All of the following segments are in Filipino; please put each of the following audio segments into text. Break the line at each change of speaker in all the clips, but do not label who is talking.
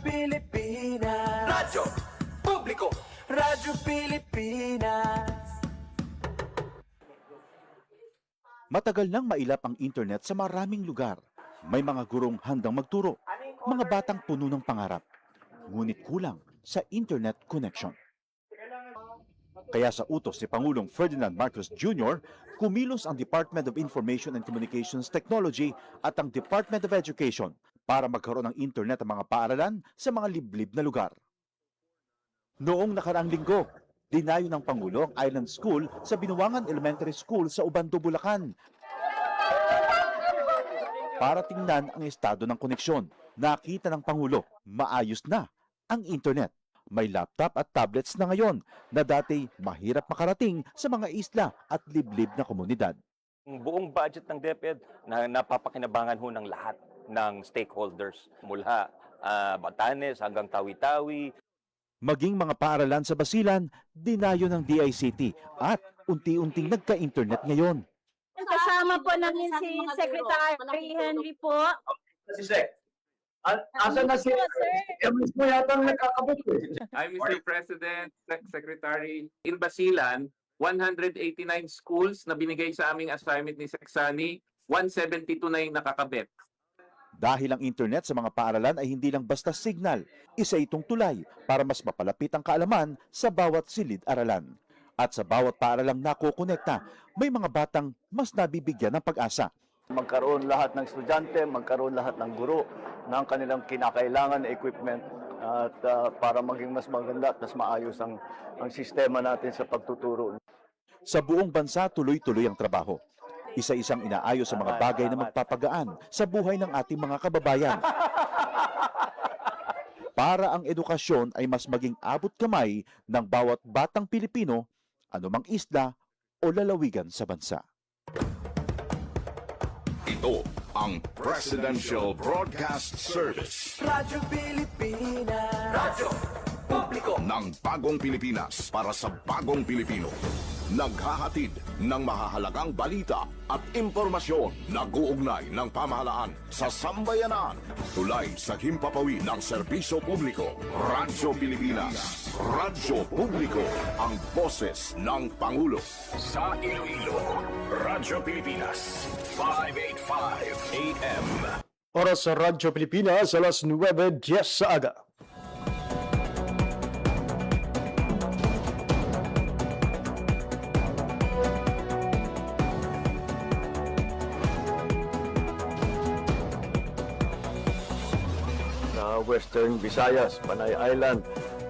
Pilipinas. Radyo Publiko. Radyo Pilipinas.
Matagal nang mailap ang internet sa maraming lugar. May mga gurong handang magturo, mga batang puno ng pangarap. Ngunit kulang sa internet connection. Kaya sa utos si Pangulong Ferdinand Marcos Jr., kumilos ang Department of Information and Communications Technology at ang Department of Education para magkaroon ng internet ang mga paaralan sa mga liblib na lugar. Noong nakaraang linggo, dinayo ng Pangulo ang Island School sa Binuangan Elementary School sa Ubando, Bulacan para tingnan ang estado ng koneksyon. Nakita ng Pangulo, maayos na ang internet. May laptop at tablets na ngayon na dati mahirap makarating sa mga isla at liblib na komunidad.
Ang buong budget ng DepEd na napapakinabangan ho ng lahat ng stakeholders mula Batanes hanggang Tawi-Tawi.
Maging mga paaralan sa Basilan, dinayo ng DICT at unti-unting nagka-internet ngayon.
Kasama po namin si Secretary Henry po.
Si Sec. Asan na si mismo yata ang nakakabot eh.
I'm Mr. President, Secretary. In Basilan, 189 schools na binigay sa aming assignment ni Seksani, 172 na yung nakakabit.
Dahil ang internet sa mga paaralan ay hindi lang basta signal, isa itong tulay para mas mapalapit ang kaalaman sa bawat silid-aralan. At sa bawat paaralang nakokonekta, may mga batang mas nabibigyan ng pag-asa.
Magkaroon lahat ng estudyante, magkaroon lahat ng guro ng kanilang kinakailangan na equipment at para maging mas maganda at mas maayos ang sistema natin sa pagtuturo.
Sa buong bansa, tuloy-tuloy ang trabaho. Isa-isang inaayos sa mga bagay na magpapagaan sa buhay ng ating mga kababayan. Para ang edukasyon ay mas maging abot kamay ng bawat batang Pilipino, anumang isla o lalawigan sa bansa.
Ito ang Presidential Broadcast Service.
Radyo Pilipinas. Radyo Publiko.
Ng bagong Pilipinas para sa bagong Pilipino. Naghahatid ng mahahalagang balita at impormasyon na guugnay ng pamahalaan sa sambayanan. Tulay sa himpapawid ng serbisyo publiko. Radyo Pilipinas. Radyo Publiko. Ang boses ng Pangulo. Sa Iloilo, Radyo Pilipinas. 585 AM.
Oras sa Radyo Pilipinas, alas 9:10 sa aga.
Western Visayas, Panay Island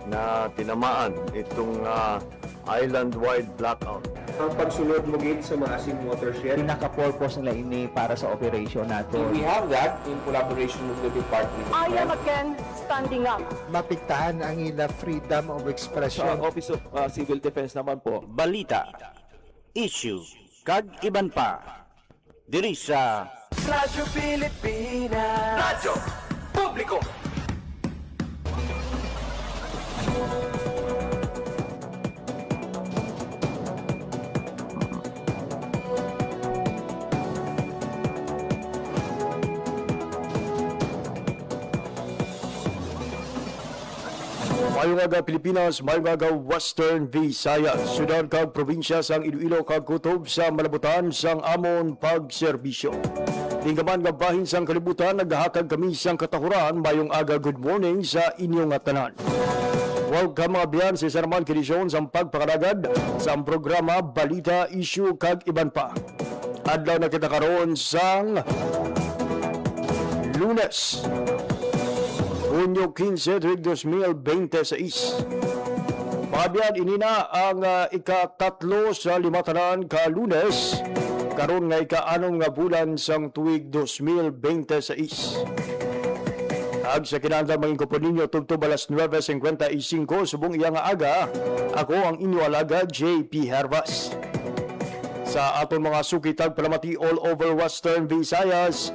na tinamaan itong island-wide blackout.
Ang pagsunod mo gate sa maasim watershed.
Pinaka-purpose nila ini para sa operation nato.
We have that in collaboration with the department.
I am again standing up.
Mapiktahan ang ila freedom of expression.
Sa Office of Civil Defense naman po, balita, issue, kag iban pa. Diri sa
Radyo Pilipinas. Radyo Publiko.
Mayong aga Pilipinas, mayong aga Western Visayas, syudad kag probinsya sang Iloilo kag kutob sa malabutan sang amon pagserbisyo. Linggaman nga bahin sang kalibutan, naghahatag kami sang katahuran, mayong aga good morning sa inyong tanan. Welcome mga biyan sa isa naman kinisyon sa pagpakalagad sa programa Balita, Issue kag iban pa. Adlaw na kita karoon sang Lunes, Hunyo 15, 2026. Mga biyan, inina ang ika-3 sa 5 tanan ka Lunes, karon nga ika-6 nga bulan sang tuig 2026. Ag sa kinahanglan maging kupo ninyo tugtog alas 9:55 subong iya nga aga, ako ang inyo alaga JP Hervas. Sa aton mga sukitag palamati all over Western Visayas,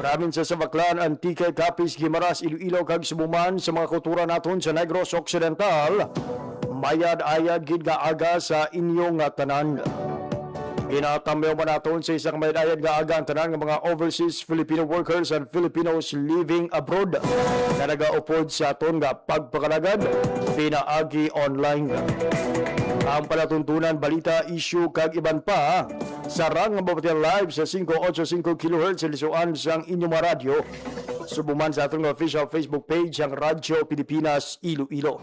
province sa Baclan, Antique, Capiz, Guimaras, Iloilo kag Sumuman sa mga kultura naton sa Negros Occidental, mayad-ayad gid nga aga sa inyong tanan. Ginatambyo man naton sa isang maydayan nga agang tanan ng mga overseas Filipino workers and Filipinos living abroad na nagaupod sa aton nga pagpakalagad pinaagi online. Ang palatuntunan, balita, issue kag iban pa sa rang nga mabatian live sa 585 kHz sa lisuan sang inyong mga radyo. Subuman sa atong official Facebook page ang Radyo Pilipinas Iloilo.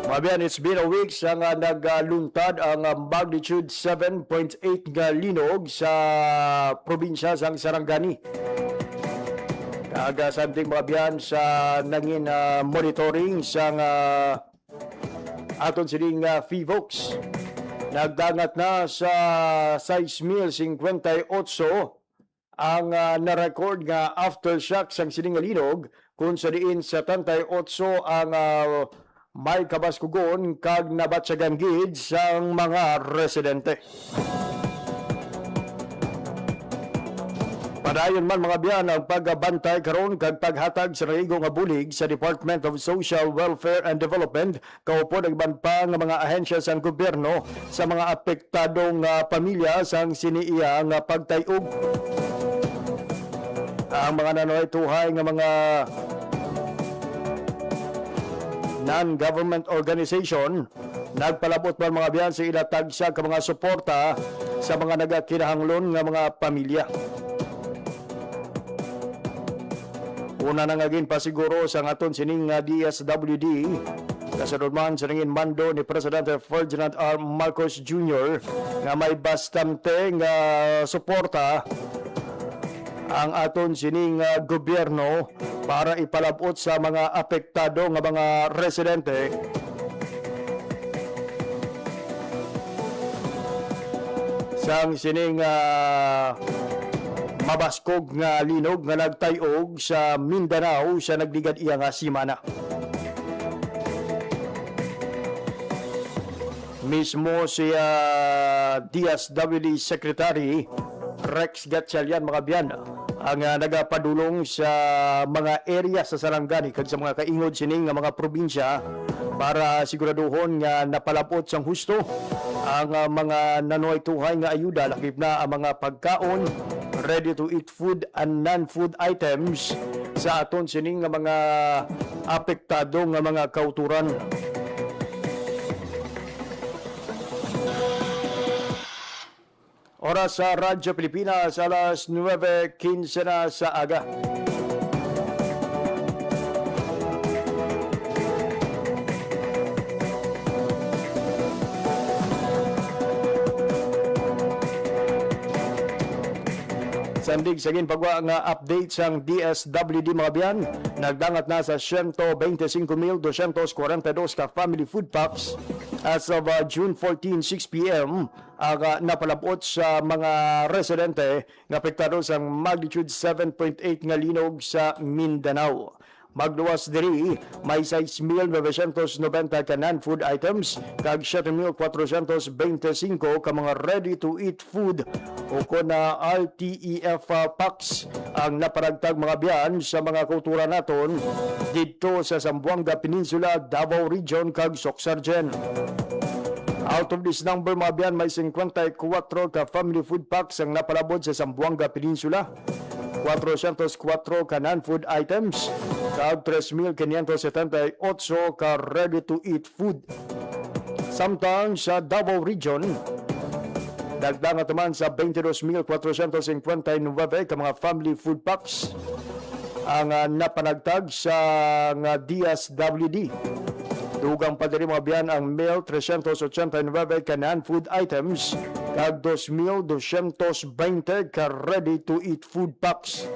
Mabiyan, it's been a week sa nga nagluntad ang magnitude 7.8 nga linog sa probinsya sang Sarangani. Kaagasanting mabiyan sa nangin monitoring sang aton sining FIVOX. Nagdangat na sa 6,058 ang na-record nga aftershock sang sining linog kung sa diin 78 ang may kabaskugon kag nabatsagan gid sang mga residente. Padayon man mga biyan ang pagbantay karon kag paghatag sa naigo nga bulig sa Department of Social Welfare and Development kaupod nagban pa nga mga ahensya sang gobyerno sa mga apektadong pamilya sang siniiya nga pagtayog. Ang mga nanoy tuhay nga mga non-government organization nagpalabot man mga biyan sa ilatag sa mga suporta sa mga nagakinahanglan nga mga pamilya. Una na nga gin pasiguro sa aton sining DSWD kasunod man sa nangin mando ni Presidente Ferdinand R. Marcos Jr. nga may bastante nga suporta ang aton sining gobyerno para ipalabot sa mga apektado nga mga residente sang sining mabaskog nga linog nga nagtayog sa Mindanao sa nagligad iya nga simana. Mismo si DSWD Secretary Rex Gatchalian mga biyan ang nagapadulong sa mga area sa Sarangani kag sa mga kaingod sining nga mga probinsya para siguraduhon nga napalapot sang husto ang mga nanoy tuhay nga ayuda lakip na ang mga pagkaon, ready to eat food and non-food items sa aton sining nga mga apektado nga mga kauturan. Oras sa Radyo Pilipinas, alas 9:15 na sa aga. Sandig sa ginpagwa nga update sang DSWD mga biyan, nagdangat na sa 125,242 ka family food packs as of June 14, 6 p.m. ang napalabot sa mga residente nga apektado sang magnitude 7.8 nga linog sa Mindanao. Magluwas diri may 6,990 ka non-food items kag 7,425 ka mga ready-to-eat food o na RTEF packs ang naparagtag mga biyan sa mga kultura naton dito sa Zamboanga Peninsula, Davao Region kag Socsargen. Out of this number mga biyan may 54 ka family food packs ang napalabot sa Zamboanga Peninsula, 404 ka non-food items, kag 3,578 ka ready-to-eat food. Samtang sa Davao Region, dagdangat naman sa 22,459 ka mga family food packs ang napanagtag sa DSWD. Dugang pa diri mga biyan ang meal 389 ka non-food items kag 2,220 ka ready-to-eat food packs.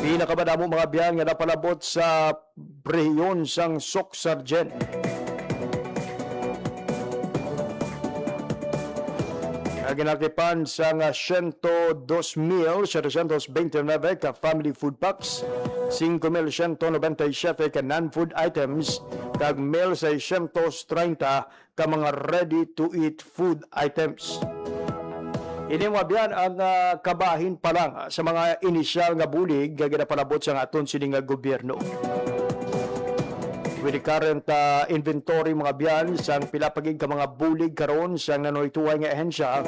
Pinakabadamo mga biyan nga napalabot sa rehiyon sang Socsargen. Ginatipan sa 102,729 ka family food packs, 5,197 ka non-food items, kag 1,630 ka mga ready-to-eat food items. Ini mga biyan ang kabahin pa lang sa mga inisyal nga bulig nga ginapalabot sa aton sining nga gobyerno. with the current inventory mga biyan sang pilapagig ka mga bulig karon sang nanoytuhay nga ehensya,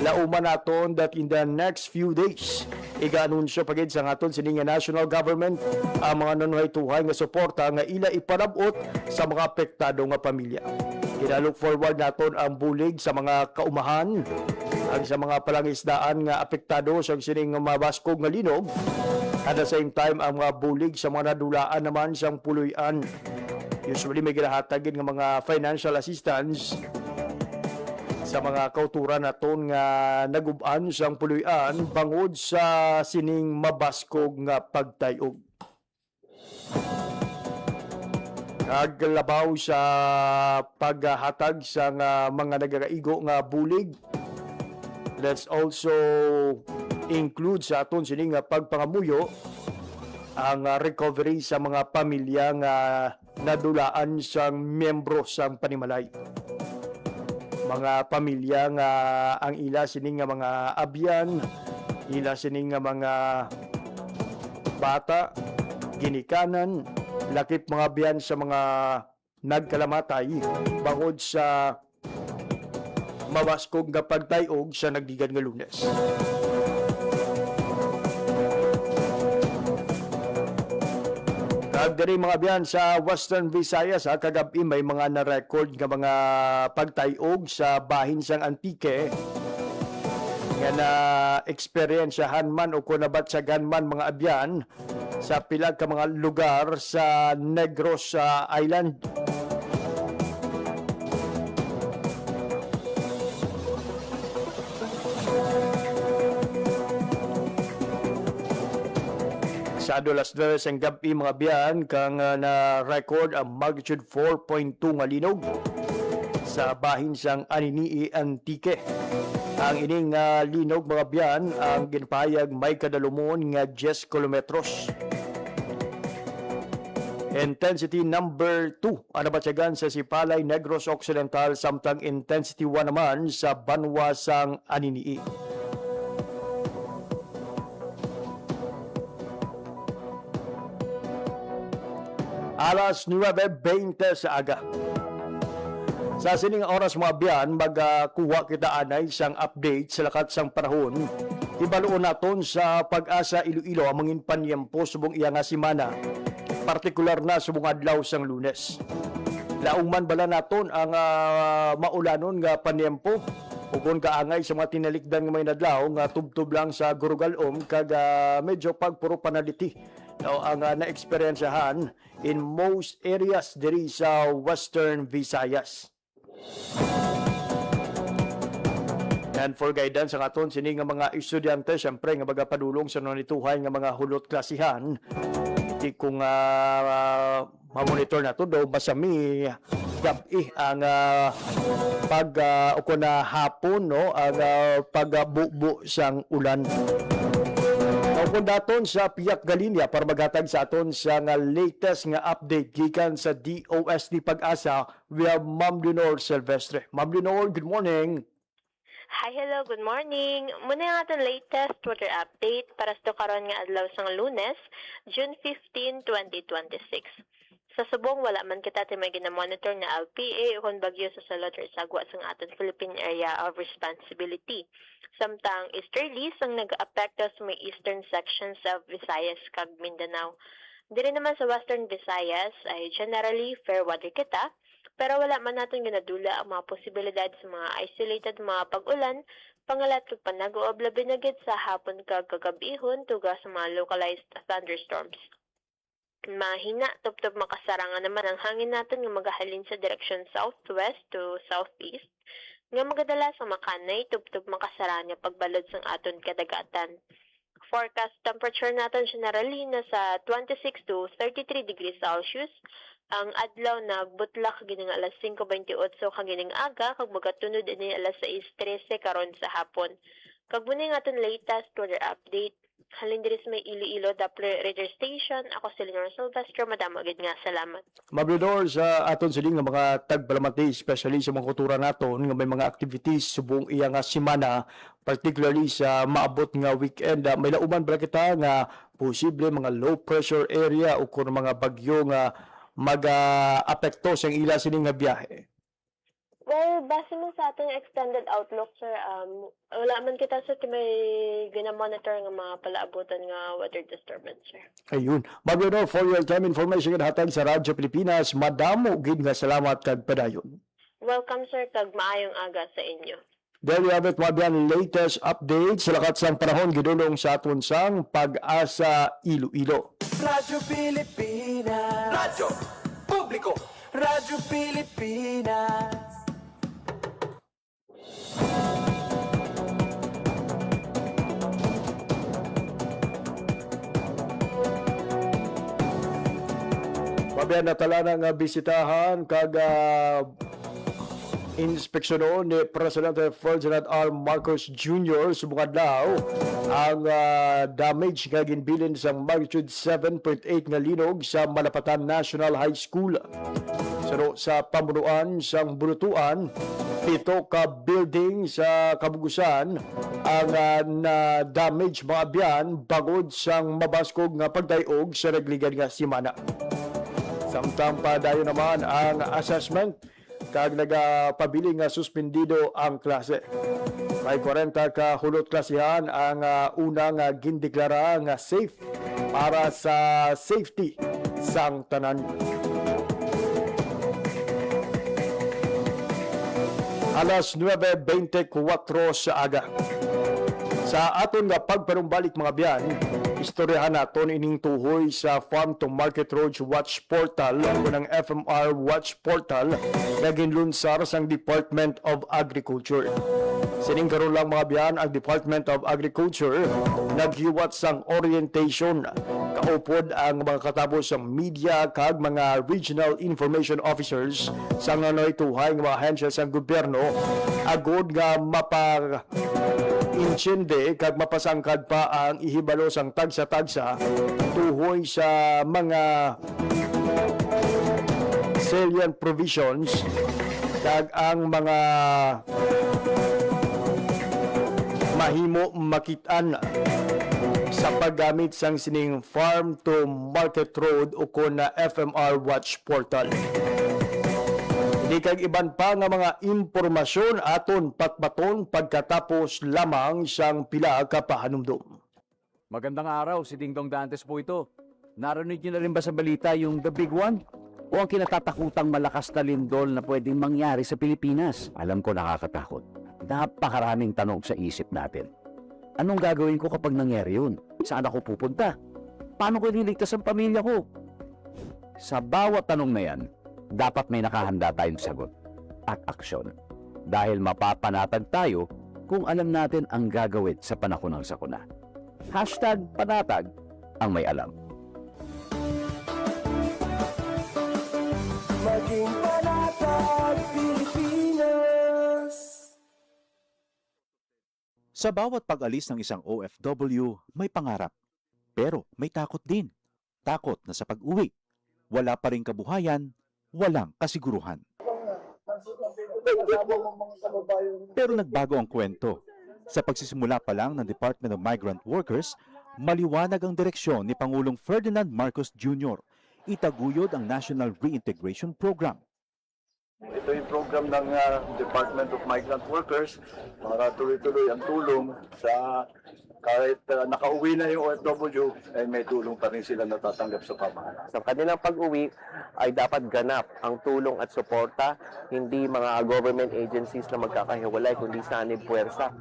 lauman naton that in the next few days iga-anunsyo pagid sa aton sini nga national government ang mga nanoytuhay nga suporta nga ila ipanabot sa mga apektado nga pamilya. Kinalook forward naton ang bulig sa mga kaumahan ang sa mga palangisdaan nga apektado sa sining mabaskog nga linog. At the same time, ang mga bulig sa mga nadulaan naman sa puluyan. Usually may ginahatagin ng mga financial assistance sa mga kauturan naton nga naguban sa puluyan bangod sa sining mabaskog nga pagtayog. Kaglabaw sa paghatag sa mga nagagaigo nga bulig. Let's also include sa aton sini nga pagpangamuyo ang recovery sa mga pamilya nga nadulaan sang miyembro sang panimalay. Mga pamilya nga ang ila sini nga mga abyan, ila sini nga mga bata, ginikanan, lakip mga abyan sa mga nagkalamatay bangod sa mabaskog nga pagtayog sa nagdigan nga Lunes. Diri mga biyan sa Western Visayas kagabi may mga na-record nga mga pagtayog sa bahin sang Antique nga na eksperyensyahan man o kunabatsagan man mga abyan sa pilag ka mga lugar sa Negros Island. Sa alas 2 ang gabi mga biyan kang na-record ang magnitude 4.2 nga linog sa bahin sang Aninii Antique. Ang ining linog mga biyan ang ginpahayag may kadalumon nga 10 kilometros. Intensity number 2 ang nabatyagan sa Sipalay, Negros Occidental samtang intensity 1 naman sa Banwa sang Aninii. Alas 9:20 sa aga. Sa sining oras mga biyan, magkuha kita anay sang update sa lakat sang panahon. Ibaluon naton sa Pag-asa Iloilo ang mangin panyempo subong iya nga simana, partikular na subong adlaw sang Lunes. Laungman bala naton ang maulanon nga panyempo ug kaangay sa mga tinalikdan nga may nadlaw nga tubtub lang sa Gurugalom kag medyo pagpuro panaliti ang na-eksperyensahan in most areas diri sa Western Visayas. And for guidance ang aton sini nga mga estudyante, syempre nga magapadulong sa nanituhay nga mga hulot klasihan. Iti kung ma-monitor nato daw masami gabi ang pag na hapon no ang pagbubo sang ulan. Kung daton sa Piyak Galinya para magatag sa aton sa nga latest nga update gikan sa DOST Pag-asa, we have Ma'am Leonor Silvestre. Ma'am Leonor, good morning.
Hi, hello, good morning. Muna yung ating latest weather update para sa karon nga adlaw sang Lunes, June 15, 2026. Sa subong, wala man kita may ginamonitor na LPA o kung bagyo sa salot or sagwa sa ating Philippine Area of Responsibility. Samtang easterlies ang nag-apekto sa may eastern sections of Visayas kag Mindanao. Diri naman sa Western Visayas ay generally fair weather kita, pero wala man natin ginadula ang mga posibilidad sa mga isolated mga pag-ulan, pangalat kag panag-uob labi na gid sa hapon kag kagabihon tuga sa mga localized thunderstorms. Mahina, tubtob makasarangan naman ang hangin natin nga magahalin sa direksyon southwest to southeast, nga magadala sa makanay, tubtob makasara niya pagbalod sang aton kadagatan. Forecast temperature natin generally na sa 26 to 33 degrees Celsius. Ang adlaw nagbutlak gining alas 5:28 kagining aga kag magatunod ini alas 6:13 karon sa hapon. Kag muna nga aton latest weather update. Halin diri sa may Iloilo Doppler radar station. Ako si Leonor Silvestre. Madamo gid nga salamat.
Mabridor sa aton siling nga mga tagbalamati, especially sa mga kultura naton nga may mga activities subong iya nga semana, particularly sa maabot nga weekend. May lauman ba kita nga posible mga low pressure area o kung mga bagyo nga mag-apekto sa ila sining nga biyahe?
Well, base man sa ating extended outlook, sir, wala man kita sa may gina-monitor nga mga palaabutan nga weather disturbance, sir.
Ayun. Magano for your time information nga hatag sa Radyo Pilipinas, madamo gid nga salamat kag padayon.
Welcome, sir, kag maayong aga sa inyo.
There you have it, mga latest updates sa lakat sang panahon gidulong sa aton sang Pag-asa Iloilo.
Radyo Pilipinas. Radyo Publiko. Radyo Pilipinas.
Mabiyan natala nga bisitahan kag inspeksyonon ni Presidente Ferdinand R. Marcos Jr. subungad daw ang damage nga ginbilin sa magnitude 7.8 nga linog sa Malapatan National High School. Sa pamunuan sang Bunutuan, 7 ka building sa Kabugusan ang na-damage mga biyan bagod sang mabaskog nga pagdayog sa nagligan nga simana. Samtang padayon naman ang assessment kag nagapabiling nga suspendido ang klase. May 40 ka hulot klasihan ang unang gindeklara nga safe para sa safety sang tanan. Alas 9:24 sa aga. Sa aton nga pagpanumbalik mga biyan, istoryahan naton ining tuhoy sa Farm to Market Road Watch Portal o ng FMR Watch Portal na ginlunsar sang Department of Agriculture. Sining karon lang mga biyan ang Department of Agriculture naghiwat sang orientation. Kaupod ang mga katapos sa media kag mga regional information officers sa nganoy tuhay nga mga ahensya sa gobyerno agod nga insyende kag mapasangkad pa ang ihibalo sang tagsa-tagsa tuhoy sa mga salient provisions kag ang mga mahimo makitaan sa paggamit sang sining Farm to Market Road o kon na FMR Watch Portal. Hindi kag iban pa nga mga impormasyon aton patbaton pagkatapos lamang siyang pila ka pahanumdum.
Magandang araw, si Ding Dong Dantes po ito. Narinig niyo na rin ba sa balita yung The Big One? O ang kinatatakutang malakas na lindol na pwedeng mangyari sa Pilipinas? Alam ko nakakatakot. Napakaraming tanong sa isip natin. Anong gagawin ko kapag nangyari yun? Saan ako pupunta? Paano ko ililigtas ang pamilya ko? Sa bawat tanong na yan, dapat may nakahanda tayong sagot at aksyon. Dahil mapapanatag tayo kung alam natin ang gagawin sa panahon ng sakuna. #panatag ang may alam.
Maging panatag, Pilipinas.
Sa bawat pag-alis ng isang OFW, may pangarap. Pero may takot din. Takot na sa pag-uwi, wala pa ring kabuhayan, walang kasiguruhan. Pero nagbago ang kwento. Sa pagsisimula pa lang ng Department of Migrant Workers, maliwanag ang direksyon ni Pangulong Ferdinand Marcos Jr. Itaguyod ang National Reintegration Program.
Ito yung program ng Department of Migrant Workers para tuloy-tuloy ang tulong sa kahit nakauwi na yung OFW, ay may tulong pa rin sila natatanggap sa pamahalaan.
Sa kanilang pag-uwi ay dapat ganap ang tulong at suporta, hindi mga government agencies na magkakahiwalay, kundi sanib puwersa.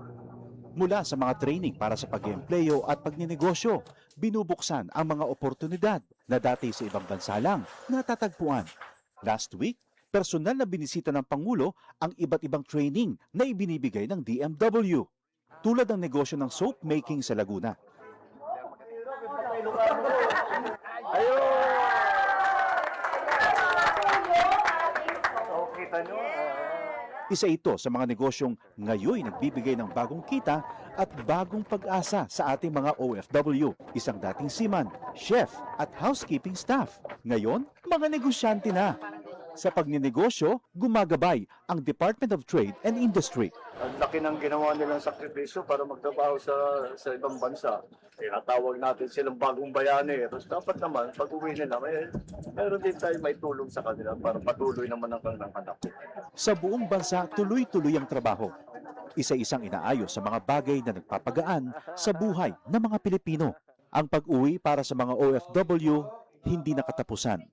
Mula sa mga training para sa pag-eempleyo at pagninegosyo, binubuksan ang mga oportunidad na dati sa ibang bansa lang natatagpuan. Last week, personal na binisita ng Pangulo ang iba't ibang training na ibinibigay ng DMW, tulad ng negosyo ng soap making sa Laguna. Isa ito sa mga negosyong ngayon nagbibigay ng bagong kita at bagong pag-asa sa ating mga OFW. Isang dating seaman, chef at housekeeping staff. Ngayon, mga negosyante na. Sa pagninegosyo, gumagabay ang Department of Trade and Industry.
Ang laki ng ginawa nilang sakripisyo para magtrabaho sa ibang bansa. Tinatawag natin silang bagong bayani. Tapos dapat naman, pag uwi nila, meron din tayo may tulong sa kanila para patuloy naman ang kanilang anak.
Sa buong bansa, tuloy-tuloy ang trabaho. Isa-isang inaayos sa mga bagay na nagpapagaan sa buhay ng mga Pilipino. Ang pag-uwi para sa mga OFW, hindi nakatapusan,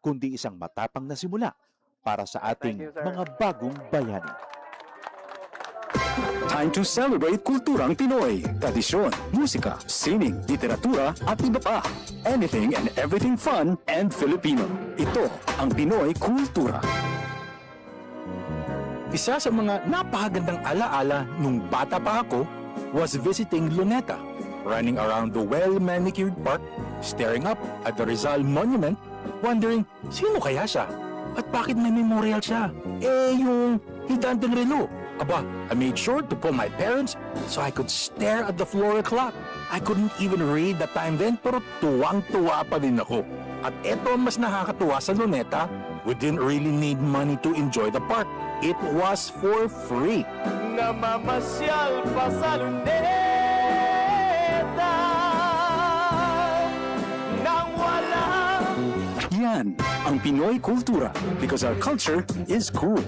kundi isang matapang na simula para sa ating mga bagong bayani.
Time to celebrate kulturang Pinoy, tradisyon, musika, sining, literatura at iba pa. Anything and everything fun and Filipino. Ito ang Pinoy Kultura. Isa sa mga napakagandang alaala nung bata pa ako was visiting Luneta, running around the well-manicured park, staring up at the Rizal Monument, wondering sino kaya siya at bakit may memorial siya. Yung higanteng relo. Aba, I made sure to pull my parents so I could stare at the floor clock. I couldn't even read the time then, pero tuwang-tuwa pa din ako. At eto ang mas nakakatuwa sa Luneta, we didn't really need money to enjoy the park. It was for free.
Namamasyal pa sa Luneta nang walang
Yan ang Pinoy Kultura because our culture is cool.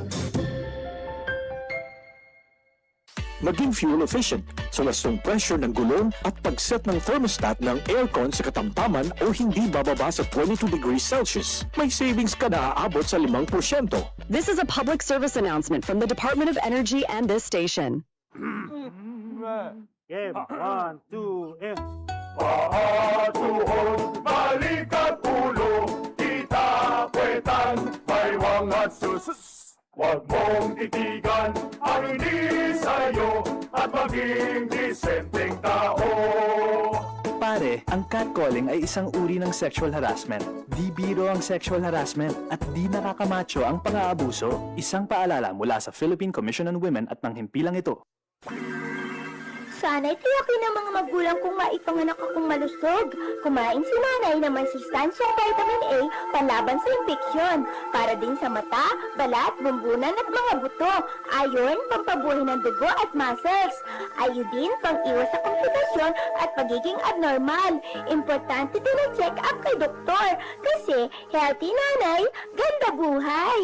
Maging fuel efficient sa wastong pressure ng gulong at pag-set ng thermostat ng aircon sa katamtaman o hindi bababa sa 22 degrees Celsius. May savings ka na aabot sa 5%.
This is a public service announcement from the Department of Energy and this station.
Game, 1, 2, and...
Paatuhon, balikat ulo, itapwetan, baywang at susus. Huwag mong titigan ang hindi sa'yo at maging disenteng tao.
Pare, ang catcalling ay isang uri ng sexual harassment. Di biro ang sexual harassment at di nakakamacho ang pang-aabuso. Isang paalala mula sa Philippine Commission on Women at nanghimpilang ito.
Sana'y tiyakin ng mga magulang kong maipanganak akong malusog. Kumain si nanay ng masustansyang vitamin A panlaban sa impeksyon. Para din sa mata, balat, bumbunan at mga buto. Ayon, pampabuhay ng dugo at muscles. Ayodin, pang-iwas sa komplikasyon at pagiging abnormal. Importante din ang check-up kay doktor. Kasi healthy nanay, ganda buhay.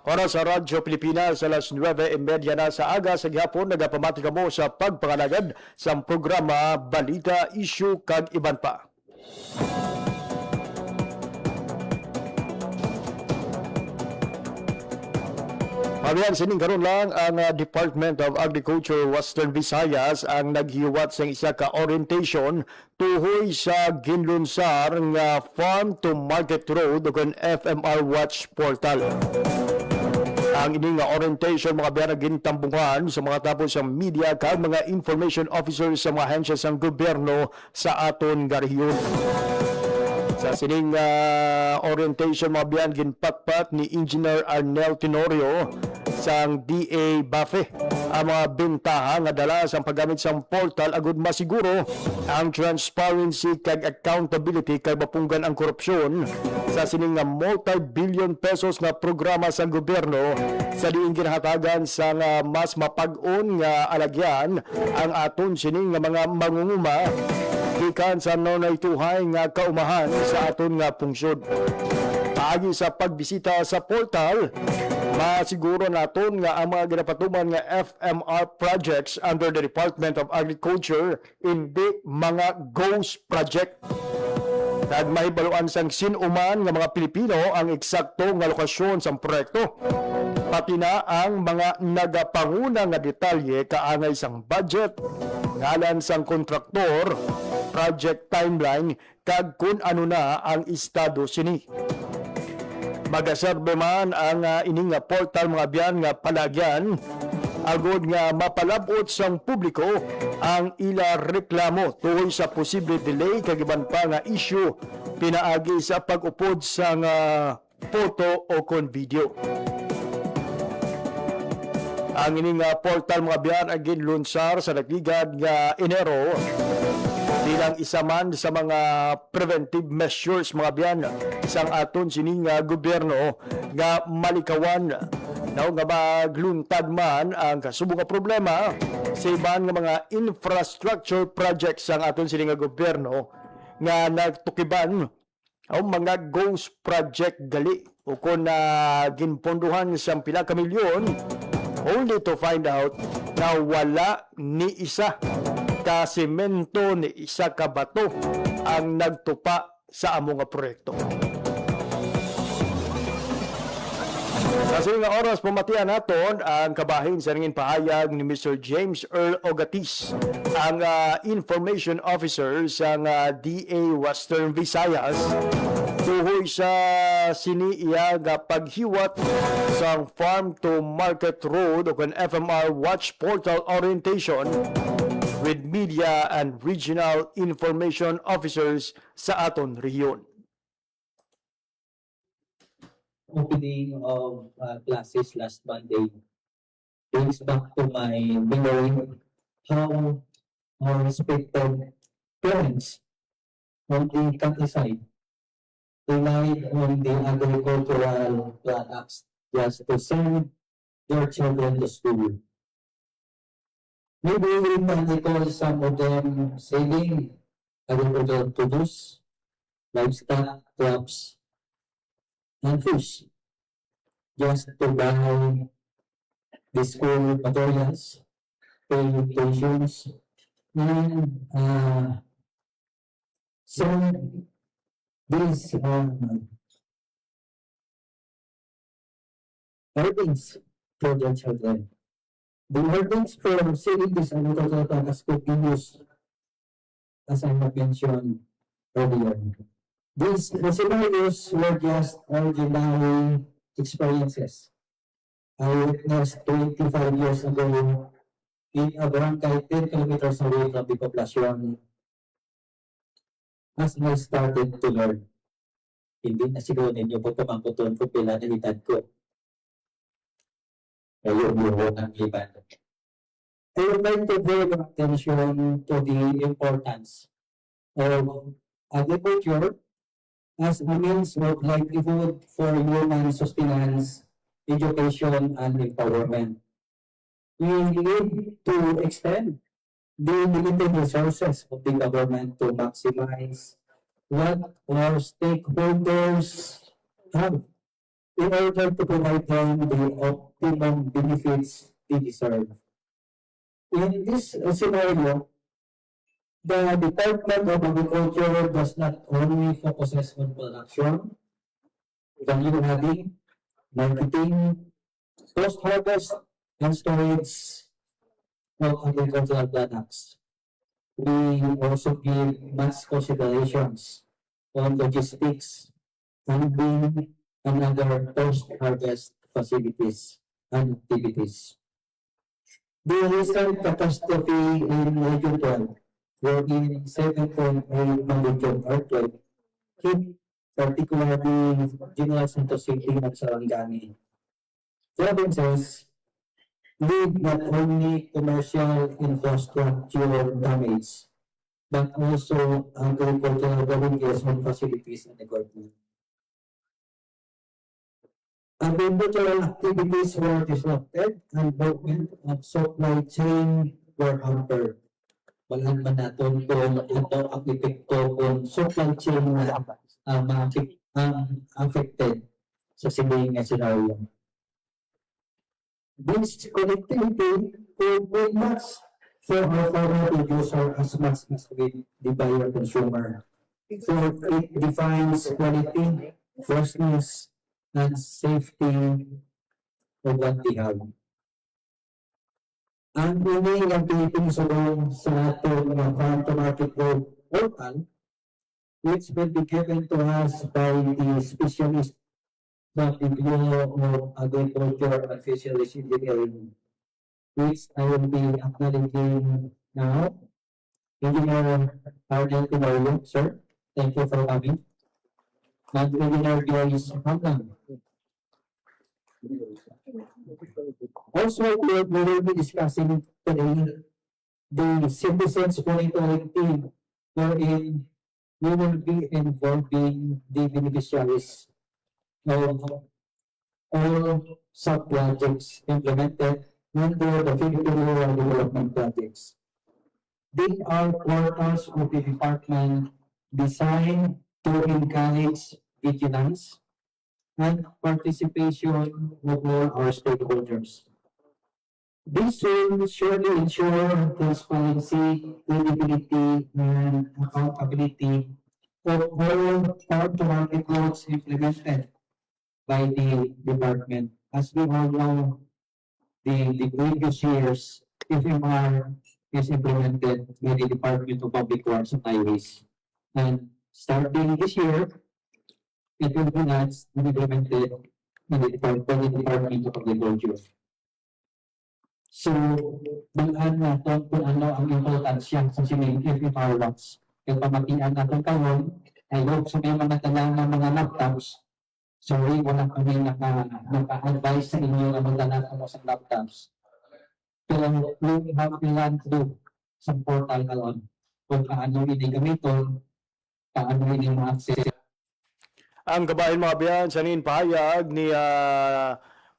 Oras sa Radyo Pilipinas, alas 9:30 na sa aga sa gihapon, nagapamati kamo sa pagpangalagad sa programa Balita, Issue kag Iban pa. Pabiyan, sining karon lang ang Department of Agriculture Western Visayas ang naghiwat sa isa ka orientation tuhoy sa ginlunsar nga Farm to Market Road o FMR Watch Portal. Ang ini nga orientation mga biyanag gintambuhan sa mga tapos sa media kag mga information officers sa mga ahensya sang gobyerno sa aton nga rehiyon. Sa sining orientation mga biyan ginpatpat ni Engineer Arnel Tenorio sang DA Bafe ang mga bentaha nga dala sa paggamit sang portal agud masiguro ang transparency kag accountability kag mapunggan ang korupsyon sa sining nga multi-billion pesos nga programa sa gobyerno sa diin ginahatagan sa mas mapag-on nga alagyan ang aton sining nga mga mangunguma gikan sa nonaytuhay nga kaumahan sa aton nga pungsod. Paagi sa pagbisita sa portal, masiguro naton nga ang mga ginapatuman nga FMR projects under the Department of Agriculture hindi mga ghost project. Nagmahibaluan sang sinuman nga mga Pilipino ang eksakto nga lokasyon sa proyekto. Pati na ang mga nagapanguna nga detalye kaangay sang budget, ngalan sang kontraktor, project timeline, kag kun ano na ang estado sini. Magaserbe man ang ining nga portal mga biyan nga palagyan agod nga mapalabot sang publiko ang ila reklamo tuhoy sa posible delay kag iban pa nga issue pinaagi sa pag-upod sang photo o kon video. Ang ining portal mga biyan ang ginlunsar sa nagligad nga Enero bilang isa man sa mga preventive measures mga biyan isang aton sining gobyerno nga malikawan na nga magluntad man ang kasubong nga problema sa iban nga mga infrastructure projects ang aton sining gobyerno nga nagtukiban ang mga ghost project gali o kung ginponduhan sa pila ka milyon only to find out na wala ni isa ka semento ni isa ka bato ang nagtupa sa among nga proyekto. Sa sining oras pamatian naton ang kabahin sa ringin pahayag ni Mr. James Earl Ogatis, ang Information Officer sa DA Western Visayas tuhoy sa siniiya nga paghiwat sa Farm to Market Road o kan FMR Watch Portal Orientation with media and regional information officers sa aton rehiyon.
Opening of classes last Monday brings back to my memory how our respected parents on the countryside relied on the agricultural products just to send their children to school. Maybe we might recall some of them selling agricultural produce, livestock, crops, and fish just to buy the school materials, pay tuitions, and send these earnings for their children. The earnings from selling these agricultural products could be used, as I have mentioned earlier. These scenarios were just ordinary experiences I witnessed 25 years ago in a barangay 10 kilometers away from the population as I started to learn. Hindi na siguro ninyo po pamangkuton kung pila na edad ko. Ngayon yung ang iban. I would like to draw your attention to the importance of agriculture as a means of livelihood for human sustenance, education, and empowerment. We need to extend the limited resources of the government to maximize what our stakeholders have in order to provide them the optimum benefits they deserve. In this scenario, the Department of Agriculture does not only focuses on production, value adding, marketing, post-harvest, and storage of agricultural products. We also give much considerations on logistics, handling, and other post-harvest facilities and activities. The recent catastrophe in Region 12 wherein 7.8 magnitude earthquake hit particularly General Santos City and Sarangani provinces leave not only commercial infrastructure damage but also agricultural villages and facilities and equipment. Agricultural activities were disrupted and movement of supply chain were hampered. Walang man natin kung ito ang epekto kung supply chain na affected sa siling scenario. This connectivity could be much for our farmer producer as much as with the buyer consumer. So it defines quality, freshness, and safety of what we have. Ang uning ang Philippines sa atong Farm to Market Road portal, which will be given to us by the specialist from the Bureau of Agriculture and Fisheries Engineering, which I will be acknowledging now. Engineer Arnel Tinorio, sir, thank you for coming. And Engineer Joyce Hamdan. Also, we will be discussing today the citizens monitoring team wherein we will be involving the beneficiaries of all sub-projects implemented under the Philippine Rural Development Projects. These are portals of the department designed to encourage vigilance and participation of all our stakeholders. This will surely ensure transparency, credibility, and accountability of all farm-to-market roads implemented by the department. As we all know, the previous years, FMR is implemented by the Department of Public Works and Highways. And starting this year, it will be enhanced and implemented by the Department of Agriculture. So, balaan natin kung ano ang importansya sa sining FMR lots. Kaya pamatian natin karon, I hope sa may mga talang ng mga laptops, sorry, wala kami naka-advise sa inyo na magdanat ako sa laptops. Pero we have to run through sa portal karon kung paano ini gamiton, paano ini ma-access.
Ang kabayan mga biyan, sanin pahayag ni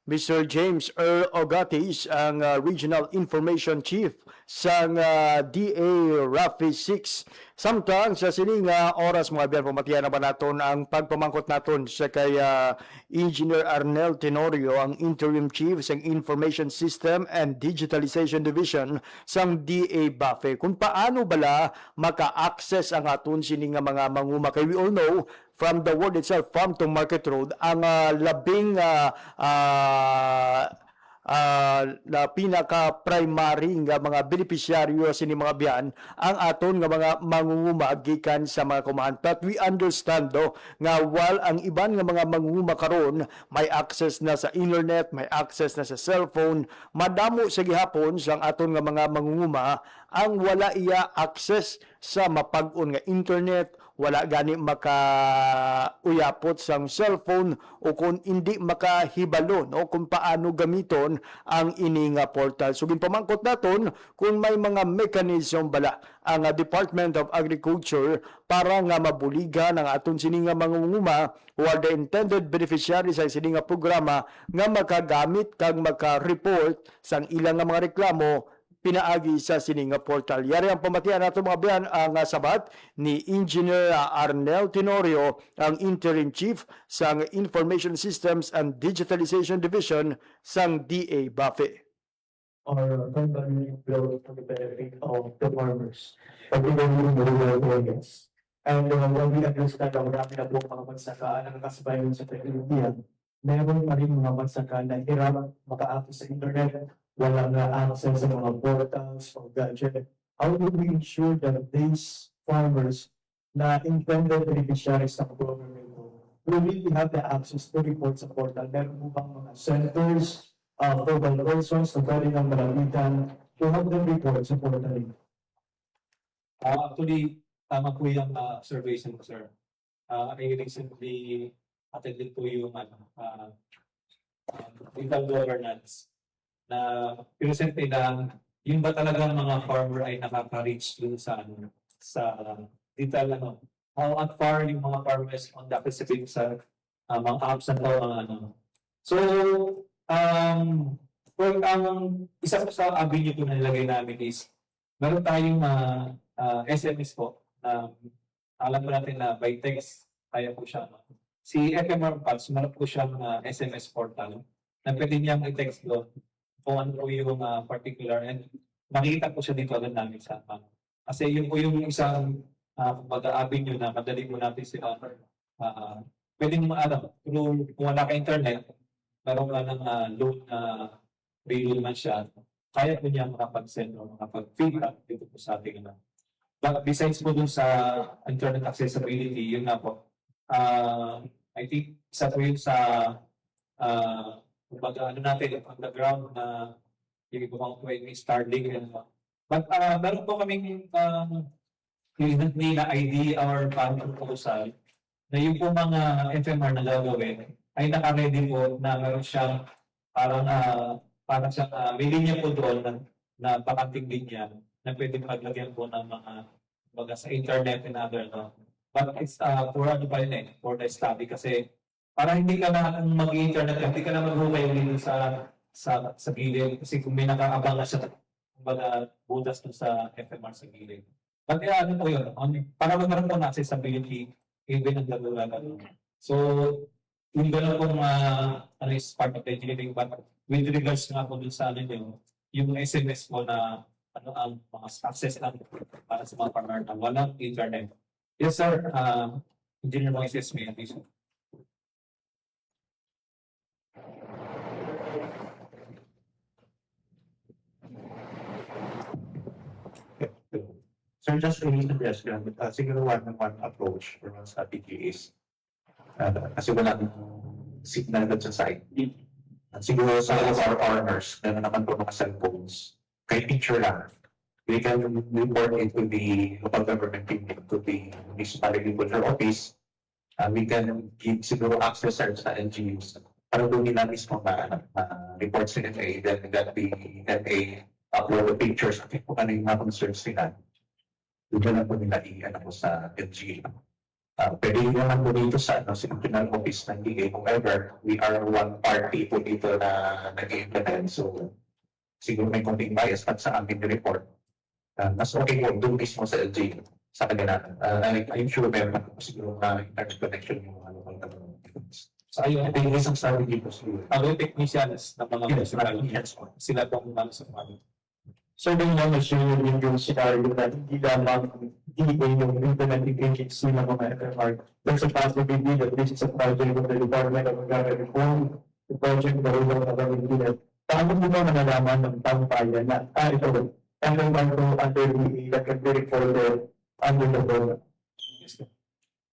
Mr. James Earl Ogatis, ang Regional Information Chief sa DA RAFI 6. Samtang sa sining oras mga biyan, pamatiyan na ba natin ang pagpamangkot natin sa kay Engineer Arnel Tenorio, ang Interim Chief sa Information System and Digitalization Division sa DA BAFE. Kung paano bala maka-access ang aton sining mga manguma. Kay we all know, from the word itself, farm to market road, ang labing na pinaka-primary nga mga beneficiaryo sini mga biyan ang aton nga mga mangunguma gikan sa mga kumahan. But we understand nga while ang iban nga mga mangunguma karon may access na sa internet, may access na sa cellphone, madamo sa gihapon sa aton nga mga mangunguma ang wala iya access sa mapag-on nga internet, wala gani makauyapot sang cellphone o kung hindi makahibalo no kung paano gamiton ang ini nga portal. So ginpamangkot naton kung may mga mechanism bala ang Department of Agriculture para nga mabuligan ang aton sini nga mangunguma or the intended beneficiaries sa sini nga programa nga makagamit kag maka-report sang ilang nga mga reklamo pinaagi sa sining portal. Yari ang pamatian nato mga biyan ang sabat ni Engineer Arnel Tenorio, ang Interim Chief sa Information Systems and Digitalization Division sang DA BAFE.
Or company will for the benefit of the farmers, particularly in the rural areas. And when we understand ang marami na pong mga magsaka ang kasabayan sa teknolohiya, meron pa rin mga magsaka na hirap maka-access sa internet, walang access sa mga portals o gadget. How do we ensure that these farmers na intended beneficiaries ng government will really have the access to report sa portal? Meron po bang mga centers, mobile persons na pwede nang malapitan to have them report sa portal?
Actually, tama po yung surveys mo, sir. I recently attended po yung digital governance na present nila yung ba talagang mga farmer ay nakaka-reach dun sa digital how far yung mga farmers on the specific sa mga apps na mga So, well, ang isa sa avenue po na nilagay namin is meron tayong SMS po na alam po natin na by text kaya po siya. Si FMR Pulse, meron po siyang SMS portal na pwede niyang i-text doon kung ano po yung particular and makikita po siya dito agad namin sa kasi yun po yung isang mag-avenue na madali po natin sila pwede mo kung wala ka internet, meron ka ng load na free man siya, kaya po niya makapag-send o makapag-feedback dito po sa ating But besides po dun sa internet accessibility, yun nga po, I think isa po yun sa kumbaga natin on the ground na yung iba pang may Starlink and but meron po kaming na idea or proposal na yung po mga FMR na gagawin ay naka-ready po na meron siyang parang siyang may linya po doon na bakanting linya na pwede paglagyan po ng mga baga sa internet and other, no? But it's for ano pa yun for the study kasi para hindi ka na kung mag-internet hindi ka na maghulay dito sa gilid kasi kung may nakaabang na siya baga butas dun sa FMR sa gilid. But ano po yun, para magkaroon po ng accessibility even ang gagawin. So, yung gano'n pong is part of the engineering, but with regards nga po dun sa yung SMS po na ang mga access lang para sa mga partner na walang internet. Yes, sir. Engineer Moises, may addition.
Sir, just a suggestion, siguro one approach for one strategy is kasi wala signal doon sa site. Siguro sa our partners na naman po mga cellphones, kay picture lang. We can report it to the local government unit, to the municipal agriculture office. We can give siguro access sa LGUs para doon nila mismo report sa NA, then that the NA upload the pictures kung ano yung mga concerns nila. Doon na po nila i-ano sa LGU. Pwede naman po dito sa regional office ng DA. However, we are one party po dito na nag-implement. So, siguro may konting bias at sa amin report. Mas okay po doon mismo sa LGU. Sa kanila. I'm sure meron po siguro na internet connection yung local government.
So, ayun,
ito yung isang strategy po siguro.
Yung technicians na mga sila pong sa mga.
So, yung knowledge yung scenario na hindi lamang yung implementing agency ng mga FMR. There's a possibility that this is a project of the Department of Agriculture Reform, the project of the Rural Agriculture. Paano mo ba manalaman ng tampayan na, ito, FMR to under the that can be recorded under the program?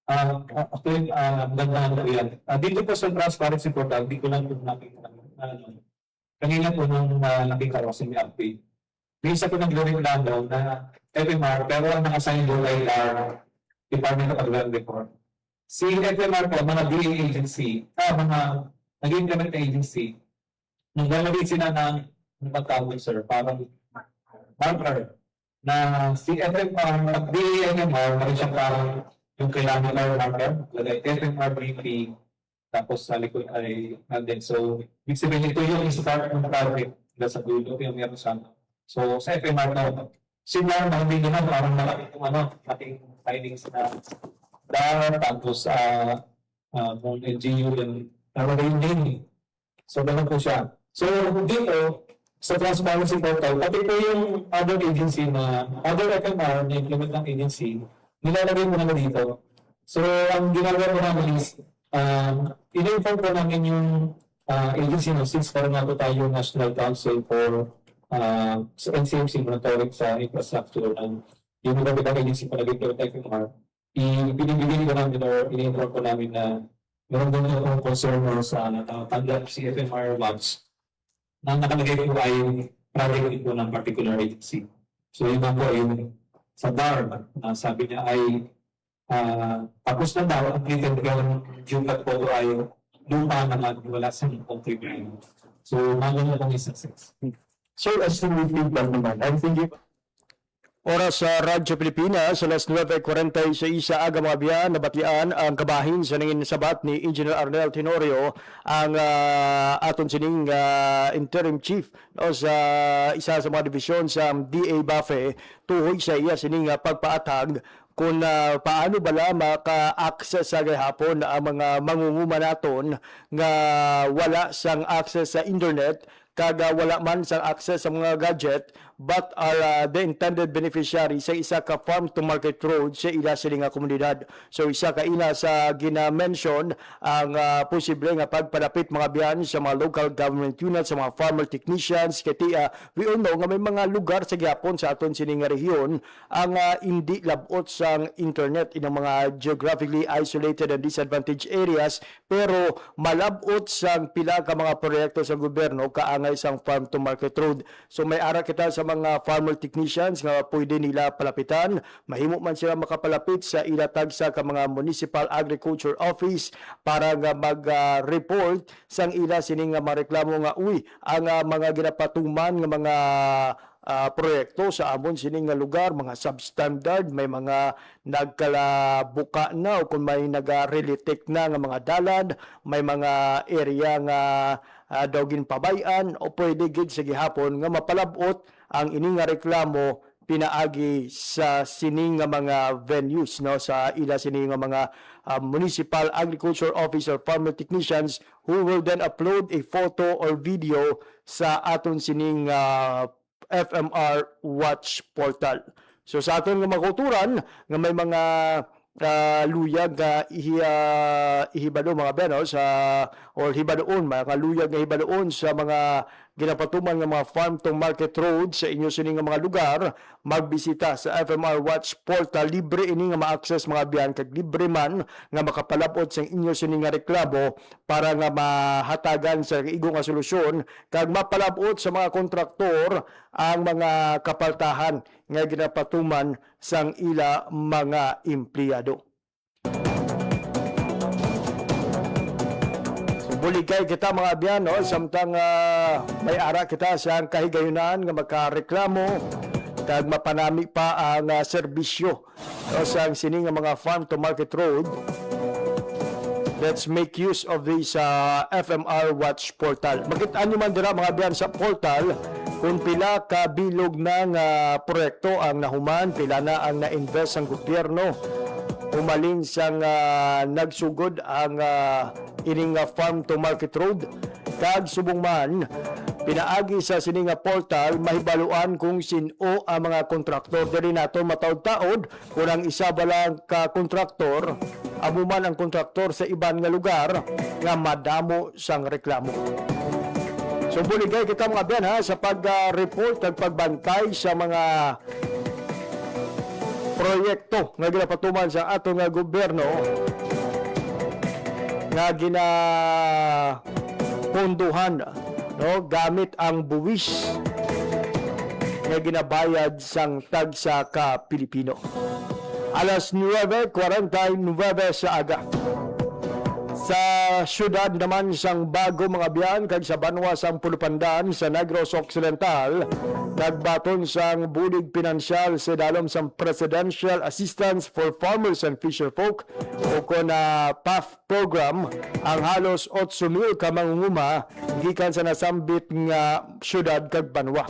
Actually, ganda po yan. Dito po sa transparency portal, di ko lang po nakita. Kanina po nung nakita ko sa update. May isa po nagre-reklamo na FMR, pero ang naka-assign doon ay Department of Agriculture Reform. Si FMR po, mga DA agency, mga nag-implement agency, nung gano'n sila ng pagtawag, sir, parang marker, na si FMR, DA FMR, meron siyang parang yung kailangan marker, lagay FMR briefing, tapos sa likod ay nandun. So, ibig sabihin ito yung start ng project sa dulo, yung meron sa so, sa FMR na, similar na hindi naman parang malaki itong ating findings na tapos kung LGU yung yung din. So, ganun po siya. So, dito, sa transparency portal, pati po yung other agency na, other FMR na implement ng agency, nilalagay mo naman dito. So, ang ginagawa mo naman is, in-inform po namin yung agency na since parang nga po tayo National Council for sa NCMC monitoring sa infrastructure ng yung mga agency pa nag-implement FMR, binibigyan ko namin or in-inform ko namin na meron doon yung concern mo sa tanggap si FMR labs na nakalagay po ay project po ng particular agency. So yun na po yung sa DAR na sabi niya ay tapos na daw ang critical yung po ay lupa naman wala sa contribute. So mga na pong success.
So, as to move naman, I'm thinking
Oras sa Radyo Pilipinas, alas 9:46 sa aga mga biyan, nabatian ang kabahin sa nangin sabat ni Engineer Arnel Tenorio, ang aton sining interim chief sa isa sa mga divisyon sa DA Bafe, tuhoy sa iya sining pagpaatag kung paano bala maka-access sa gahapon ang mga mangunguma naton nga wala sang access sa internet, kaga wala man sang access sa mga gadget, but are the intended beneficiary sa isa ka farm to market road sa ila siling komunidad. So isa ka ina sa gina-mention ang posible nga pagpalapit mga biyan sa mga local government units, sa mga farmer technicians, kati we all know nga may mga lugar sa gihapon sa aton sining rehiyon ang hindi labot sang internet in mga geographically isolated and disadvantaged areas, pero malabot sang pila ka mga proyekto sa gobyerno kaangay sang farm to market road. So may ara kita sa mga farmer technicians nga pwede nila palapitan, mahimo man sila makapalapit sa ilatag sa mga municipal agriculture office para nga mag-report sang ila sining mga reklamo nga ang mga ginapatuman nga mga proyekto sa amon sining nga lugar, mga substandard, may mga nagkalabuka na o kung may naga-relitik na nga mga dalan, may mga area nga daw ginpabayan o pwede gid sa gihapon nga mapalabot ang ini nga reklamo pinaagi sa sining nga mga venues, no, sa ila sining nga mga municipal agriculture officer, farmer technicians who will then upload a photo or video sa aton sining FMR Watch portal. So sa aton nga makuturan nga may mga luyag nga ihibado mga benos or hibadoon, mga luyag nga hibadoon sa mga ginapatuman nga mga farm to market road sa inyo sining nga mga lugar, magbisita sa FMR Watch portal. Libre ini nga ma-access mga biyan, kag libre man nga makapalapot sa inyo sining nga reklamo para nga mahatagan sa igong nga solusyon kag mapalapot sa mga kontraktor ang mga kapaltahan nga ginapatuman sang ila mga empleyado. Buligay kita mga abyan, no? Samtang may ara kita sa kahigayunan nga makareklamo kag mapanami pa ang serbisyo, no, sa sining nga mga farm to market road. Let's make use of this FMR Watch portal. Makita nyo man dira mga abyan sa portal kung pila ka bilog ng proyekto ang nahuman, pila na ang na-invest ang gobyerno umalin sang nagsugod ang ining farm to market road. Kag subong man pinaagi sa sining portal mahibaluan kung sino ang mga kontraktor diri nato matawd-taod kung ang isa ba lang ka kontraktor amo man ang kontraktor sa iban nga lugar nga madamo sang reklamo. So buligay kita mga ben sa pag-report at pagbantay sa mga proyekto nga ginapatuman sa ato nga gobyerno nga ginapondohan, no, gamit ang buwis nga ginabayad sang tagsa ka Pilipino. Alas 9:49 sa aga. Sa syudad naman sang Bago mga biyan kag sa Banwa sang Pulupandan sa Negros Occidental, nagbaton sang bulig pinansyal sa dalom sang Presidential Assistance for Farmers and Fisherfolk o kon PAF program ang halos 8,000 ka mangunguma gikan sa nasambit nga syudad kag Banwa.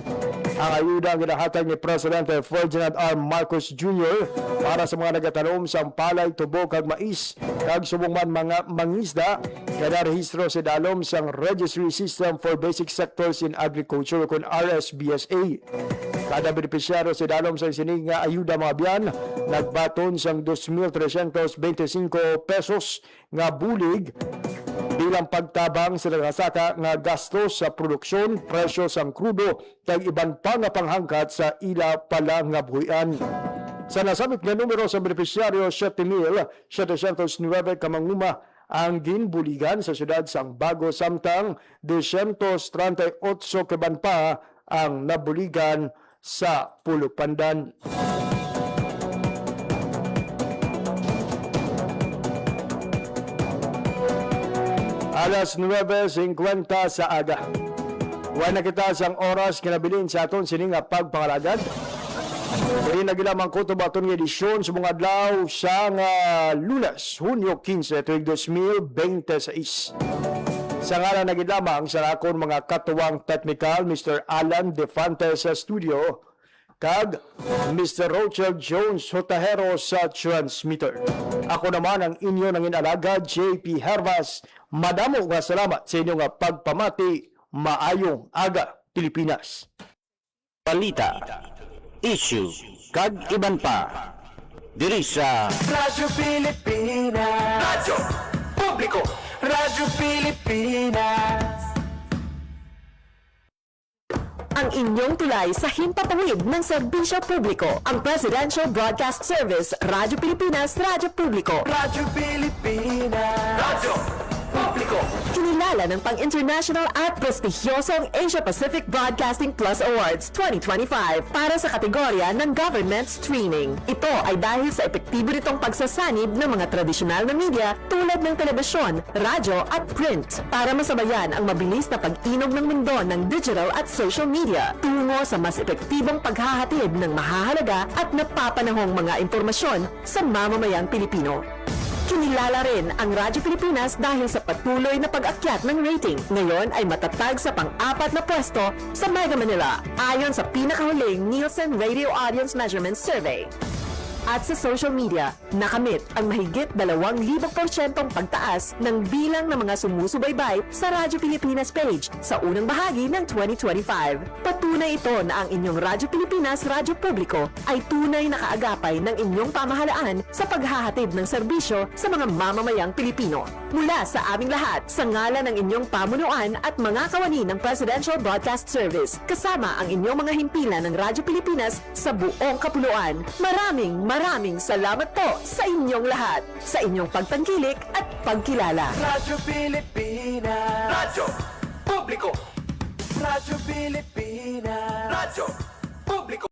Ang ayuda ang ginahatag ni Presidente Ferdinand R. Marcos Jr. para sa mga nagatanom sa palay, tubo kag mais kag subong man mga mangisda kada rehistro sa dalom sang Registry System for Basic Sectors in Agriculture kun RSBSA. Kada benepisyaryo sa dalom sa sining nga ayuda mga biyan nagbaton sang 2,325 pesos nga bulig bilang pagtabang sa nagasaka nga gastos sa produksyon, presyo sang krudo kag iban pa nga panghangkat sa ila pala nga buhian. Sa nasabit nga numero sa benepisyaryo 7,709 ka manguma ang ginbuligan sa syudad sang Bago, samtang 238 keban pa ang nabuligan sa Pulupandan. Alas 9:50 sa aga. Wala kita sang oras kinabilin sa aton sining pagpangalagad. Kaya nagilamang ko aton nga edisyon sa mga adlaw sa Lunes, Hunyo 15, 2026. Sa ngalan nagilamang sa akon mga katuwang technical, Mr. Alan Defantes sa studio, kag Mr. Rochelle Jones Hotahero sa transmitter. Ako naman ang inyo nang inalaga, JP Hervas. Madamo nga salamat sa inyong pagpamati. Maayong aga, Pilipinas.
Balita, issue, kag iban pa. Diri sa
Radyo Pilipinas. Radyo Publiko. Radyo Pilipinas.
Ang inyong tulay sa himpapawid ng serbisyo publiko. Ang Presidential Broadcast Service, Radyo Pilipinas, Radyo Publiko.
Radyo Pilipinas. Radyo Publiko.
Publiko. Kinilala ng pang-international at prestigyosong Asia Pacific Broadcasting Plus Awards 2025 para sa kategorya ng Government Streaming. Ito ay dahil sa epektibo nitong pagsasanib ng mga tradisyonal na media tulad ng telebisyon, radyo at print para masabayan ang mabilis na pag-inog ng mundo ng digital at social media tungo sa mas epektibong paghahatid ng mahahalaga at napapanahong mga impormasyon sa mamamayang Pilipino. Kinilala rin ang Radyo Pilipinas dahil sa patuloy na pag-akyat ng rating. Ngayon ay matatag sa pang-4 na pwesto sa Mega Manila ayon sa pinakahuling Nielsen Radio Audience Measurement Survey. At sa social media, nakamit ang mahigit 2,000% pagtaas ng bilang ng mga sumusubaybay sa Radyo Pilipinas page sa unang bahagi ng 2025. Patunay ito na ang inyong Radyo Pilipinas Radyo Publiko ay tunay na kaagapay ng inyong pamahalaan sa paghahatid ng serbisyo sa mga mamamayang Pilipino. Mula sa aming lahat, sa ngalan ng inyong pamunuan at mga kawani ng Presidential Broadcast Service, kasama ang inyong mga himpilan ng Radyo Pilipinas sa buong kapuluan. Maraming salamat po sa inyong lahat, sa inyong pagtangkilik at pagkilala.
Radyo Pilipinas. Radyo Publiko. Radyo Pilipinas. Radyo Publiko.